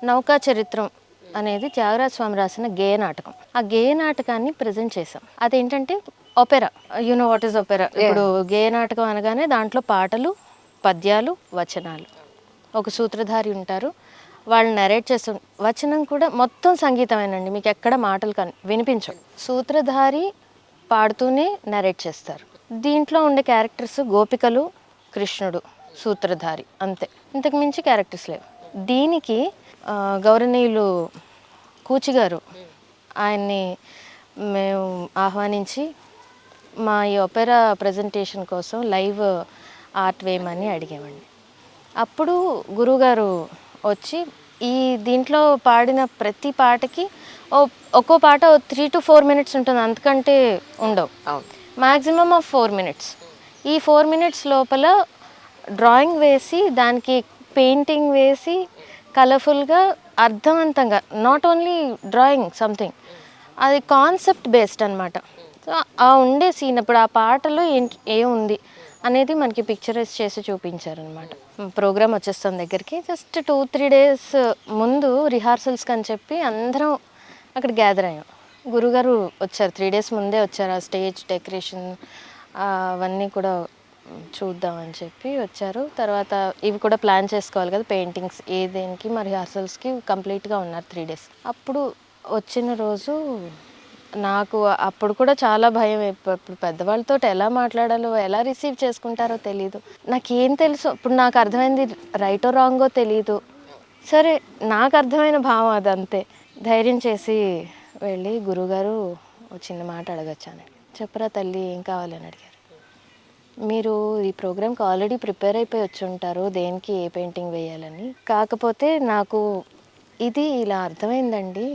నౌకా చరిత్రం అనేది త్యాగరాజ స్వామి రాసిన గేయ నాటకం. ఆ గేయ నాటకాన్ని ప్రజెంట్ చేసాం. అదేంటంటే opera. You know what is opera? ఇప్పుడు గేయ నాటకం అనగానే దాంట్లో పాటలు, పద్యాలు, వచనాలు. ఒక సూత్రధారి ఉంటారు, వాళ్ళు నరేట్ చేస్తు వచనం కూడా మొత్తం సంగీతమేనండి. మీకు ఎక్కడ మాటలు వినిపించవు. సూత్రధారి పాడుతూనే నరేట్ చేస్తారు. దీంట్లో ఉండే క్యారెక్టర్స్ గోపికలు, కృష్ణుడు, సూత్రధారి, అంతే. ఇంతకు మించి క్యారెక్టర్స్ లేవు. దీనికి గౌరవనీయులు కూచి గారు ఆయన్ని మేము ఆహ్వానించి మా ఈ ఒపెరా ప్రజెంటేషన్ కోసం లైవ్ ఆర్ట్ వేయమని అడిగామండి. అప్పుడు గురువుగారు వచ్చి ఈ దీంట్లో పాడిన ప్రతి పాటకి ఒక్కో పాట 3 to 4 minutes ఉంటుంది, అంతకంటే ఉండవు. Maximum of 4 minutes. ఈ 4 minutes లోపల డ్రాయింగ్ వేసి దానికి పెయింటింగ్ వేసి కలర్ఫుల్గా అర్థవంతంగా, నాట్ ఓన్లీ డ్రాయింగ్ సంథింగ్, అది కాన్సెప్ట్ బేస్డ్ అనమాట. సో ఆ ఉండే సీన్ ఇప్పుడు ఆ పాటలో ఏముంది అనేది మనకి పిక్చరైజ్ చేసి చూపించారనమాట. ప్రోగ్రామ్ వచ్చేస్తాం దగ్గరికి. జస్ట్ 2-3 days ముందు రిహార్సల్స్కి అని చెప్పి అందరం అక్కడ గ్యాదర్ అయ్యాం. గురుగారు వచ్చారు, 3 days ముందే వచ్చారు. ఆ స్టేజ్ డెకరేషన్ అవన్నీ కూడా చూద్దామని చెప్పి వచ్చారు. తర్వాత ఇవి కూడా ప్లాన్ చేసుకోవాలి కదా, పెయింటింగ్స్ దేనికి, మా రిహార్సల్స్కి కంప్లీట్గా ఉన్నారు 3 days. అప్పుడు వచ్చిన రోజు నాకు అప్పుడు కూడా చాలా భయం. ఇప్పుడు పెద్దవాళ్ళతో ఎలా మాట్లాడాలో, ఎలా రిసీవ్ చేసుకుంటారో తెలీదు. నాకేం తెలుసు, ఇప్పుడు నాకు అర్థమైంది రైటో రాంగో తెలీదు. సరే, నాకు అర్థమైన భావం అదంతే. ధైర్యం చేసి వెళ్ళి గురువుగారు చిన్న మాట అడగచ్చాను. చెప్పరా తల్లి, ఏం కావాలని అడిగారు. మీరు ఈ ప్రోగ్రామ్కి ఆల్రెడీ ప్రిపేర్ అయిపోయి వచ్చి ఉంటారు, దేనికి ఏ పెయింటింగ్ వేయాలని. కాకపోతే నాకు ఇది ఇలా అర్థమైందండి,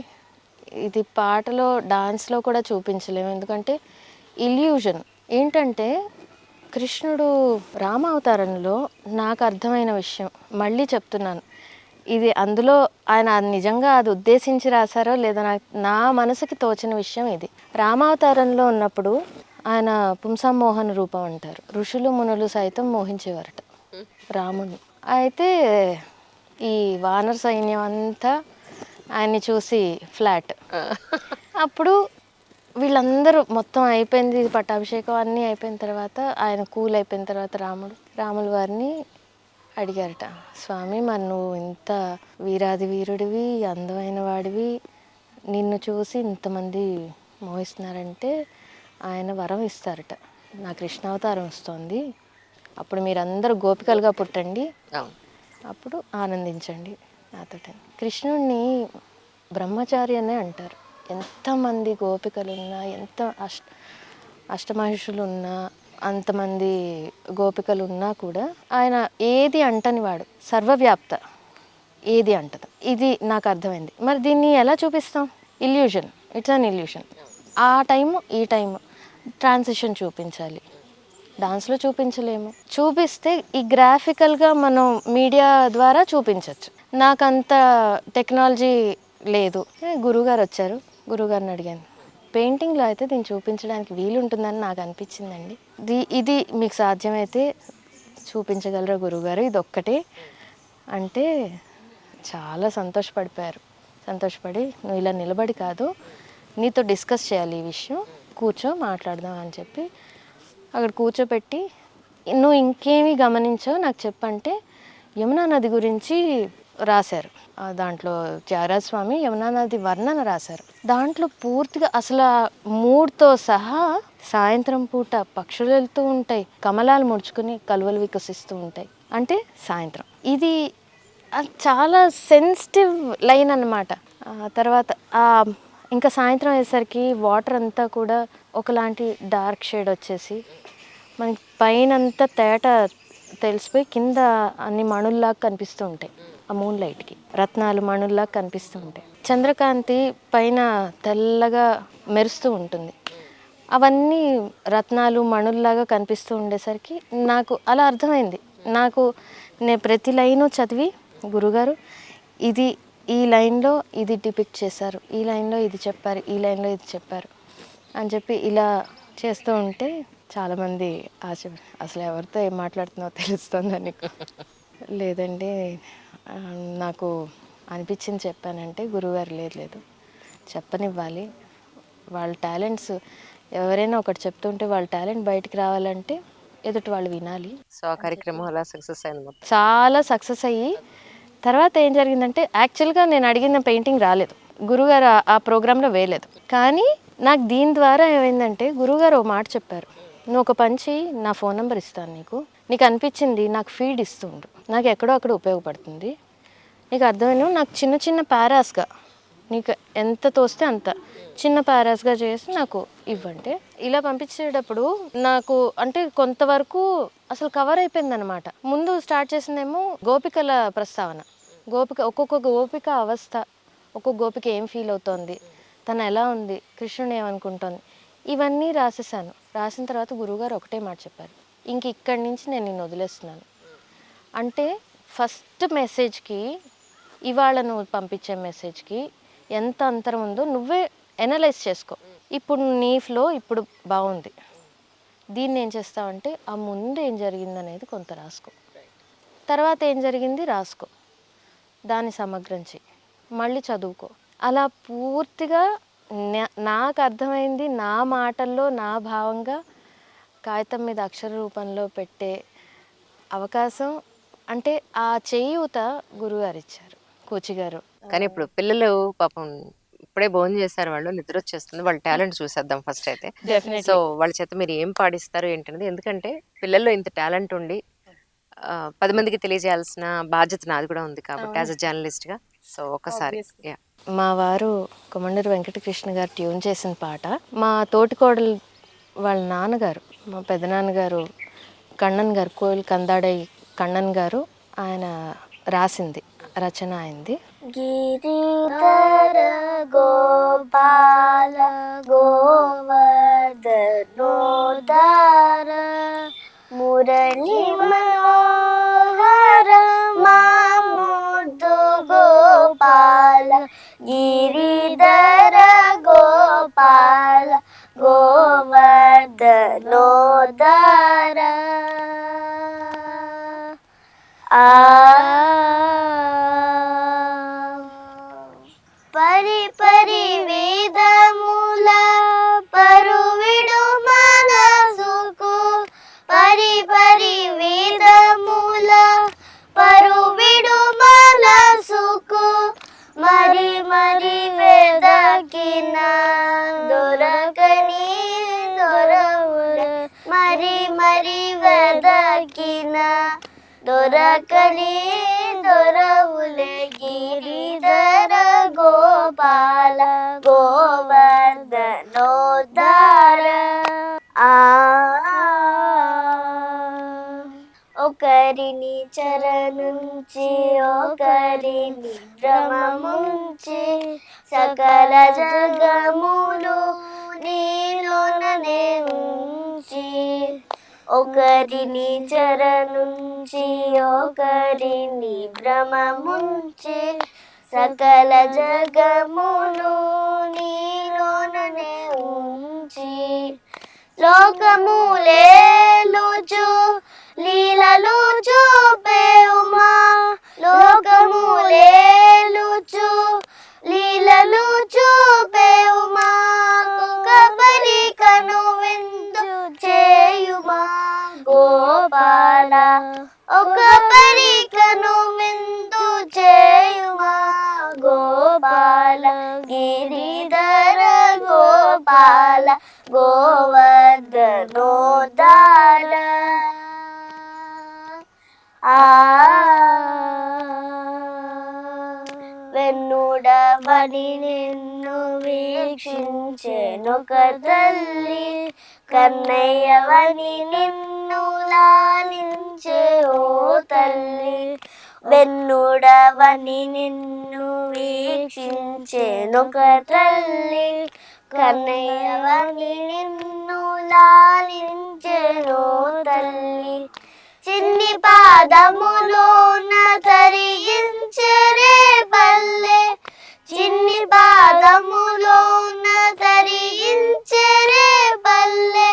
ఇది పాటలో డాన్స్లో కూడా చూపించలేము. ఎందుకంటే ఇల్యూజన్ ఏంటంటే, కృష్ణుడు రామావతారంలో నాకు అర్థమైన విషయం మళ్ళీ చెప్తున్నాను. ఇది అందులో ఆయన నిజంగా అది ఉద్దేశించి రాశారో లేదో నా మనసుకి తోచిన విషయం ఇది. రామావతారంలో ఉన్నప్పుడు ఆయన పుంసమోహన రూపం అంటారు. ఋషులు మునులు సైతం మోహించేవారట రాముని. అయితే ఈ వానర సైన్యం అంతా ఆయన్ని చూసి ఫ్లాట్. అప్పుడు వీళ్ళందరూ మొత్తం అయిపోయింది, పట్టాభిషేకం అన్నీ అయిపోయిన తర్వాత, ఆయన కూల్ అయిపోయిన తర్వాత రాముల వారిని అడిగారట, స్వామి మరి నువ్వు ఇంత వీరాది వీరుడివి, అందమైన వాడివి, నిన్ను చూసి ఇంతమంది మోహిస్తున్నారంటే ఆయన వరం ఇస్తారట, నా కృష్ణావతారం వస్తుంది, అప్పుడు మీరందరూ గోపికలుగా పుట్టండి, అప్పుడు ఆనందించండి నాతో. కృష్ణుడిని బ్రహ్మచారి అనే అంటారు. ఎంతమంది గోపికలున్నా, ఎంత అష్టమహిషులు ఉన్నా, అంతమంది గోపికలు ఉన్నా కూడా ఆయన ఏది అంటని వాడు, సర్వవ్యాప్త, ఏది అంటదు. ఇది నాకు అర్థమైంది. మరి దీన్ని ఎలా చూపిస్తాం? Illusion, it's an illusion. ఆ టైము ఈ టైము ట్రాన్సిషన్ చూపించాలి, డాన్స్లో చూపించలేము. చూపిస్తే ఈ గ్రాఫికల్గా మనం మీడియా ద్వారా చూపించవచ్చు. నాకంత టెక్నాలజీ లేదు. గురువుగారు వచ్చారు, గురువుగారిని అడిగాను, పెయింటింగ్లో అయితే దీన్ని చూపించడానికి వీలు ఉంటుందని నాకు అనిపించిందండి, ఇది మీకు సాధ్యమైతే చూపించగలరా గురువుగారు, ఇది ఒక్కటే అంటే చాలా సంతోషపడిపోయారు. సంతోషపడి, నువ్వు ఇలా నిలబడి కాదు, నీతో డిస్కస్ చేయాలి ఈ విషయం, కూర్చో మాట్లాడదాం అని చెప్పి అక్కడ కూర్చోపెట్టి, నువ్వు ఇంకేమీ గమనించావు నాకు చెప్పంటే యమునా నది గురించి రాశారు. దాంట్లో త్యాగరాజ స్వామి యమునా నది వర్ణన రాశారు. దాంట్లో పూర్తిగా అసలు మూడ్తో సహా సాయంత్రం పూట పక్షులు వెళ్తూ ఉంటాయి, కమలాలు ముడుచుకుని కలువలు వికసిస్తూ ఉంటాయి, అంటే సాయంత్రం. ఇది చాలా సెన్సిటివ్ లైన్ అన్నమాట. తర్వాత ఇంకా సాయంత్రం అయ్యేసరికి వాటర్ అంతా కూడా ఒకలాంటి డార్క్ షేడ్ వచ్చేసి మనకి పైన అంతా తేట తెలిసిపోయి కింద అన్ని మణుల్లాగా కనిపిస్తూ ఉంటాయి. ఆ మూన్ లైట్కి రత్నాలు మణుల్లాగా కనిపిస్తూ ఉంటాయి. చంద్రకాంతి పైన తెల్లగా మెరుస్తూ ఉంటుంది. అవన్నీ రత్నాలు మణుల్లాగా కనిపిస్తూ ఉండేసరికి నాకు అలా అర్థమైంది. నేను ప్రతి లైను చదివి, గురుగారు ఇది ఈ లైన్లో ఇది డిపిక్ట్ చేశారు, ఈ లైన్లో ఇది చెప్పారు, ఈ లైన్లో ఇది చెప్పారు అని చెప్పి ఇలా చేస్తూ ఉంటే చాలామంది అసలు ఎవరితో ఏం మాట్లాడుతున్నావో తెలుస్తుందా నీకు? లేదండి, నాకు అనిపించింది చెప్పానంటే గురువుగారు లేదు లేదు చెప్పనివ్వాలి, వాళ్ళ టాలెంట్స్ ఎవరైనా ఒకటి చెప్తుంటే వాళ్ళ టాలెంట్ బయటికి రావాలంటే ఎదుటి వాళ్ళు వినాలి. సో ఆ కార్యక్రమం అలా సక్సెస్ అయింది మొత్తం. చాలా సక్సెస్ అయ్యి తర్వాత ఏం జరిగిందంటే యాక్చువల్గా నేను అడిగిన పెయింటింగ్ రాలేదు, గురుగారు ఆ ప్రోగ్రాంలో వేయలేదు. కానీ నాకు దీని ద్వారా ఏమైందంటే గురుగారు ఒక మాట చెప్పారు, నువ్వు ఒక పంచి నా ఫోన్ నెంబర్ ఇస్తాను నీకు అనిపించింది నాకు ఫీడ్ ఇస్తుండు, నాకు ఎక్కడో అక్కడ ఉపయోగపడుతుంది, నీకు అర్థమైన నాకు చిన్న చిన్న పారాస్గా నీకు ఎంత తోస్తే అంత చిన్న పారాస్గా చేసి నాకు ఇవ్వండి. ఇలా పంపించేటప్పుడు నాకు అంటే కొంతవరకు అసలు కవర్ అయిపోయిందనమాట. ముందు స్టార్ట్ చేసిందేమో గోపికల ప్రస్తావన, ఒక్కొక్క గోపిక అవస్థ, ఒక్కొక్క గోపిక ఏం ఫీల్ అవుతోంది, తను ఎలా ఉంది, కృష్ణుడు ఏమనుకుంటోంది, ఇవన్నీ రాసేసాను. రాసిన తర్వాత గురువుగారు ఒకటే మాట చెప్పారు, ఇంక ఇక్కడి నుంచి నేను నిన్ను వదిలేస్తున్నాను. అంటే ఫస్ట్ మెసేజ్కి ఇవాళ నువ్వు పంపించే మెసేజ్కి ఎంత అంతరం ఉందో నువ్వే ఎనలైజ్ చేసుకో. ఇప్పుడు నీ ఫ్లో ఇప్పుడు బాగుంది, దీన్ని ఏం చేస్తావంటే ఆ ముందు ఏం జరిగింది అనేది కొంత రాసుకో, తర్వాత ఏం జరిగింది రాసుకో, దాన్ని సమగ్రించి మళ్ళీ చదువుకో. అలా పూర్తిగా నాకు అర్థమైంది నా మాటల్లో నా భావంగా కాగితం మీద అక్షర రూపంలో పెట్టే అవకాశం అంటే ఆ చేయూత గురుగారు ఇచ్చారు, కోచి గారు. కానీ ఇప్పుడు పిల్లలు పాపం ఇప్పుడే భోజనం చేశారు, వాళ్ళు నిద్ర వచ్చేస్తుంది, వాళ్ళ టాలెంట్ చూసేద్దాం ఫస్ట్ అయితే. సో వాళ్ళ చేత మీరు ఏం పాడిస్తారు ఏంటనేది, ఎందుకంటే పిల్లల్లో ఇంత టాలెంట్ ఉండి 10 మందికి తెలియజేయాల్సిన బాధ్యత నాది కూడా ఉంది కాబట్టి యాజ్ అ జర్నలిస్ట్ గా. సో ఒకసారి మా వారు కొమండూరు వెంకటకృష్ణ గారు ట్యూన్ చేసిన పాట, మా తోటికోడలు వాళ్ళ నాన్నగారు మా పెదనాన్నగారు కണ്ണన్ గారు, కోయిల్ కందాడై కണ്ണన్ గారు, ఆయన రాసింది, రచన అయింది. గిరిధర గోపాల గోవర్ధనోదార మురళి మనోహర మాముద్దు గోపాల గిరిధర గోపాల గోవర్ధనోదార. పరి పరి వేదముల పరువిడు మనసుకు, పరి పరి వేదముల పరువిడు మనసుకు, మరి మరి వెదకిన దొరకని దొరవుల, మరి మరి వెదకిన దొరకని దొరవులే గిరిధర గోపాల గోవర్ధనోదార. ఒకరిని చరణుంచి ఒకరిని భ్రమముంచి సకల జగములు నీలోననే ఉంచి, ఒకరిని చరణుంచి ఒకరిని భ్రమముంచి సకల జగములు నీలోననే ఉంచి, లోకములేలుచు లీలలు చూపే ఉమా, లోకములేలుచు లీలలు చూపే ఉమా, కబరికను విందు చేయుమా గోపాల, ఒక పరికను విందు చేయుమా గోపాల గిరిధర గోపాల గోవర్ధనోదార. వెన్నుడవని నిన్ను వీక్షించెనొక తల్లి, కన్నయ్యవని నిన్ను లాలించే ఓ తల్లి, వెన్నుడవని నిన్ను వీక్షించెనొక తల్లి, కన్నయ్యవని నిన్ను లాలించే ఓ తల్లి, చిన్ని పాదములోన తరించరే పల్లె, చిన్ని పాదములోన తరించరే పల్లె,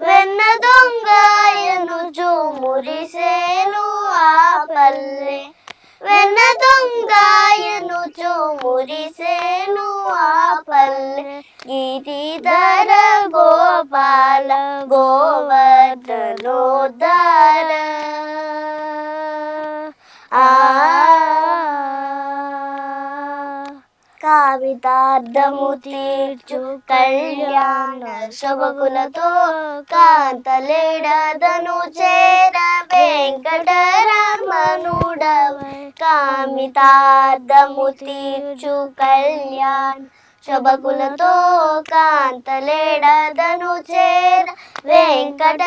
వెన్న దొంగయను మురిసేను ఆ పల్లె, వెన్న దొంగయను మురిసేను ఆ పల్లె గిరిధర గోపాల గోవర్ధనోద్ధార కావితార్థము తీర్చు కళ్యాణ శోభకులతో కాంతలేడదను చేర వెంకటరమణుడవై కామితార్థము తీర్చు కళ్యాణ శోభకులతో కాంతలేడదను చేర వెంకటరమణుడవై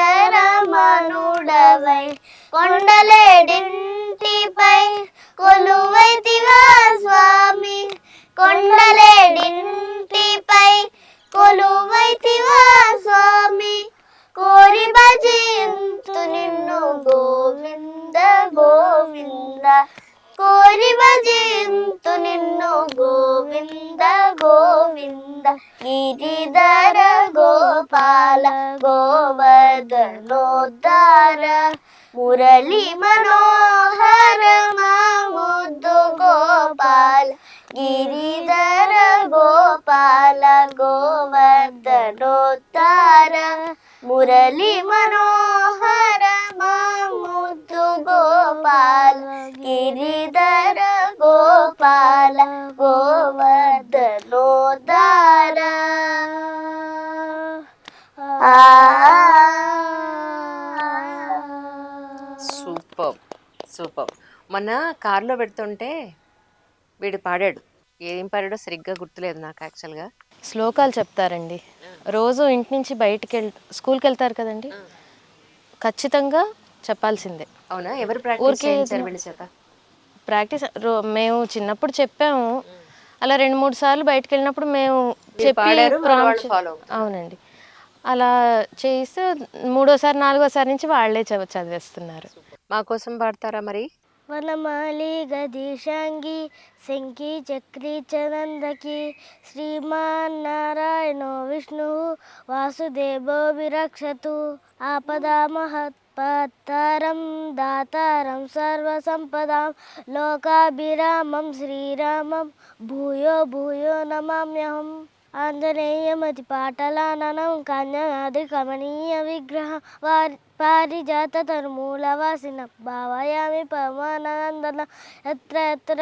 కొండలేడింటిపై కొలువైతివా స్వామి కొండలేడింటిపై కొలువైతివా స్వామి కోరి భజింతు నిన్ను గోవింద గోవింద కోరి భజింతు నిన్ను గోవింద గోవింద గిరిధర గోపాల గోవర్ధనోద్ధార మురళి మనోహర మా ముద్దు గోపాల గిరిధర గోపాల గోవర్ధనోద్ధార మురళి మనోహర మా ముద్దు గోపాల గిరిధర గోపాల గోవర్ధనోద్ధార సూపర్ సూపర్. మొన్న కార్లో పెడుతుంటే వీడు పాడాడు, ఏం పాడాడో సరిగ్గా గుర్తులేదు నాకు యాక్చువల్గా. శ్లోకాలు చెప్తారండి రోజు ఇంటి నుంచి స్కూల్కి వెళ్తారు కదండి, ఖచ్చితంగా చెప్పాల్సిందే. అవునా? ఎవరు ప్రాక్టీస్ చేయించారు వీళ్ళ చేత? ప్రాక్టీస్ మేము చిన్నప్పుడు చెప్పాము, అలా 2-3 సార్లు బయటకు వెళ్ళినప్పుడు మేము చెప్పి అవునండి, అలా చేయిస్తే 3వ సారి 4వ సారి నుంచి వాళ్ళే చదివేస్తున్నారు. మా కోసం పాడతారా మరి? వనమాలి గదిశాంగి శంకి చక్రీ చనందకి శ్రీమాన్ నారాయణో విష్ణు వాసుదేవో విరక్షతు ఆపదా మహత్పత్తారం దాతారం సర్వసంపదాం లోకాభిరామం శ్రీరామం భూయో భూయో నమామ్యహం. ఆంజనేయమతి పాటలాననం కాంజనాద్రి కమనీయ విగ్రహ పారిజాత తరుమూలవాసిన భావయామి పవనానందన ఎత్ర ఎత్ర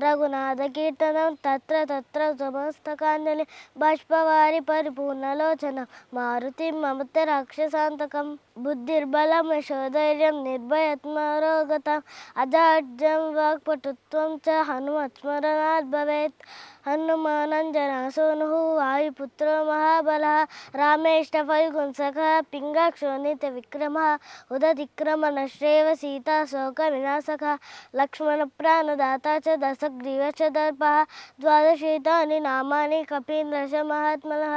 రఘునాథ కీర్తనం తత్ర తత్ర సమస్తకాంజలి బాష్పవారి పరిపూర్ణలోచన మారుతి మమత రాక్షసాంతకం బుద్ధిర్బలం యశోధైర్యం నిర్భయత్మరోగతం అజాడ్యం వాక్పటుత్వం చ హనుమత్స్మరణాత్ భవేత్. హనుమానంజనాసోను వాయుపుత్రో మహాబలః రామేష్ట ఫల్గుణసఖः పింగాక్షో నిత్య విక్రమः ఉదతిక్రమణశ్రేవ సీతా శోక వినాశకः లక్ష్మణ ప్రాణదాతా చ దశగ్రీవ చ దర్పः ద్వాదశేతాని నామాని కపీంద్రశ మహాత్మనः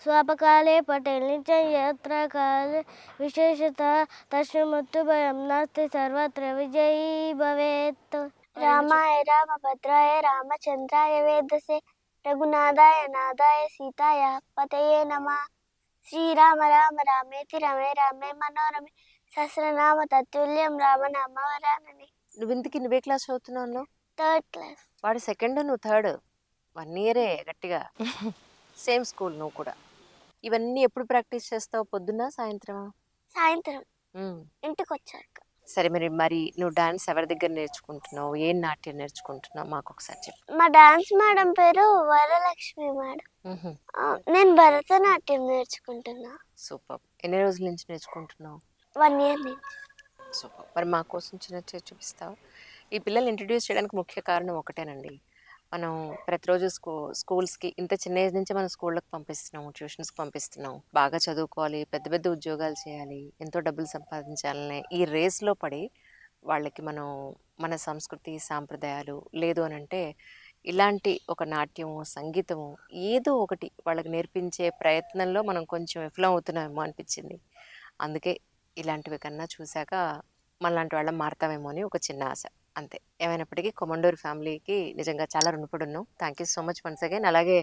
స్వాపకాలే పటేల్నిచ యత్ర కాలే విశేషతः తస్మత్తు భయం నాస్తి సర్వత్ర విజయీ భవేత్. రామాయ రామభద్రాయ రామచంద్రాయ వేదసే రఘునాథాయ నాథాయ సీతాయ పతయే నమః. శ్రీరామ రామ రామేతి రమే రామే మనోరమే సహస్రనామ తత్తుల్యం రామనామ వరానని. నువ్వు ఇంతకి నువ్వే క్లాస్ చదువుతున్నావు? 3rd class. వాడు 2nd, నువ్వు 3rd. 1 ఇయరే గట్టిగా. సేమ్ స్కూల్ నువ్వు కూడా. ఇవన్నీ ఎప్పుడు ప్రాక్టీస్ చేస్తావు? పొద్దున్న సాయంత్రం? సాయంత్రం ఇంటికి వచ్చాక. సరే మరి నువ్వు డాన్స్ ఎవరి దగ్గర నేర్చుకుంటున్నావు? ఏం నాట్యం నేర్చుకుంటున్నావు? మాకు ఒకసారి చెప్పు. మా డాన్స్ మేడం పేరు వరలక్ష్మి మేడం. నేను భరతనాట్యం నేర్చుకుంటున్నా. సూపర్. ఎన్ని రోజుల నుంచి నేర్చుకుంటున్నావు? 1 ఇయర్ నుంచి. సూపర్. మరి మా కోసం చిన్న చూపిస్తావు? ఈ పిల్లల్ని ఇంట్రడ్యూస్ చేయడానికి ముఖ్య కారణం ఒకటేనండి, మనం ప్రతిరోజు స్కూల్స్కి ఇంత చిన్న ఏజ్ నుంచే మనం స్కూళ్ళకి పంపిస్తున్నాము, ట్యూషన్స్కి పంపిస్తున్నాము. బాగా చదువుకోవాలి, పెద్ద పెద్ద ఉద్యోగాలు చేయాలి, ఎంతో డబ్బులు సంపాదించాలనే ఈ రేస్లో పడి వాళ్ళకి మనం మన సంస్కృతి సాంప్రదాయాలు లేదు అని అంటే ఇలాంటి ఒక నాట్యము సంగీతము ఏదో ఒకటి వాళ్ళకి నేర్పించే ప్రయత్నంలో మనం కొంచెం విఫలం అవుతున్నామేమో అనిపించింది. అందుకే ఇలాంటివి కన్నా చూశాక మనలాంటి వాళ్ళం మారుతామేమో అని ఒక చిన్న ఆశ అంతే. ఏమైనప్పటికీ కొమండూరు ఫ్యామిలీకి నిజంగా చాలా రుణపడి ఉన్నాం. Thank you so much once again. అలాగే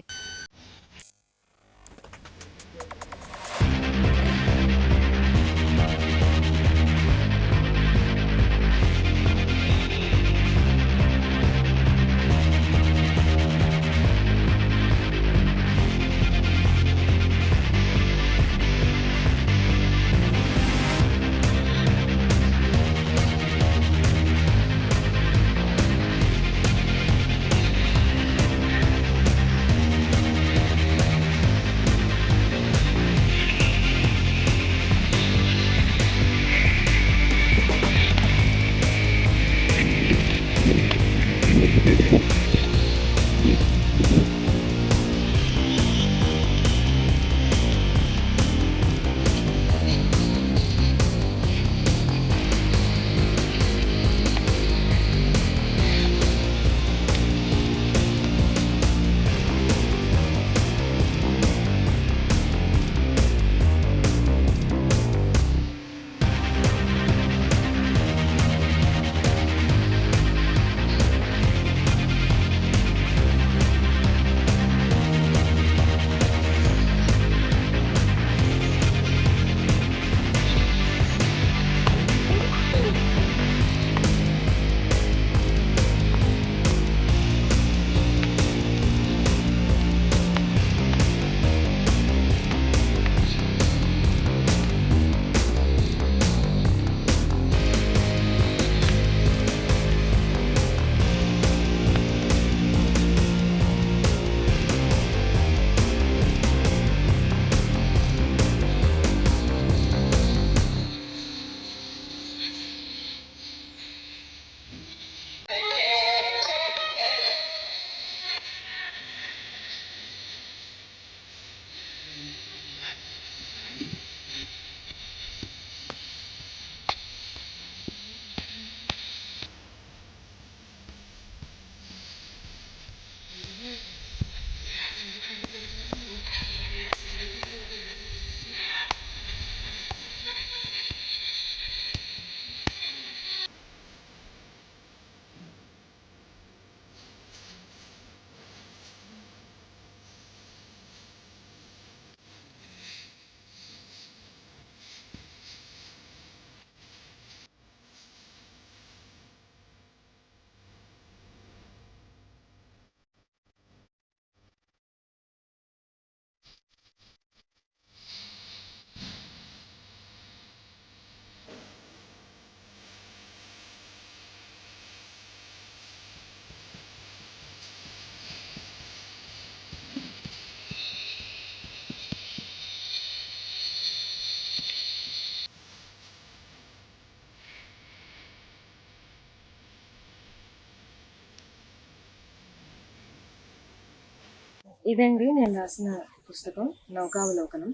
ఇదండి నేను రాసిన పుస్తకం నౌకావలోకనం.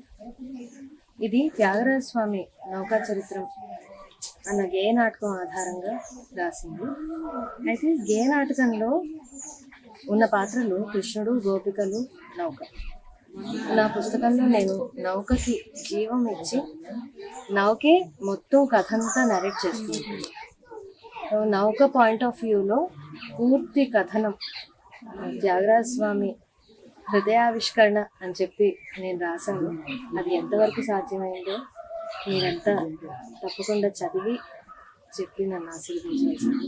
ఇది త్యాగరాజ స్వామి నౌకా చరిత్రం అన్న గేయ నాటకం ఆధారంగా రాసింది. అయితే గేయ నాటకంలో ఉన్న పాత్రలు కృష్ణుడు, గోపికలు, నౌక. నా పుస్తకంలో నేను నౌకకి జీవం ఇచ్చి నౌకే మొత్తం కథ అంతా నరేట్ చేస్తుంది. నౌక పాయింట్ ఆఫ్ వ్యూలో పూర్తి కథనం త్యాగరాజ స్వామి హృదయావిష్కరణ అని చెప్పి నేను రాశాను. అది ఎంతవరకు సాధ్యమైందో మీరంతా తప్పకుండా చదివి చెప్పి నన్ను ఆశీర్వదించాల్సింది.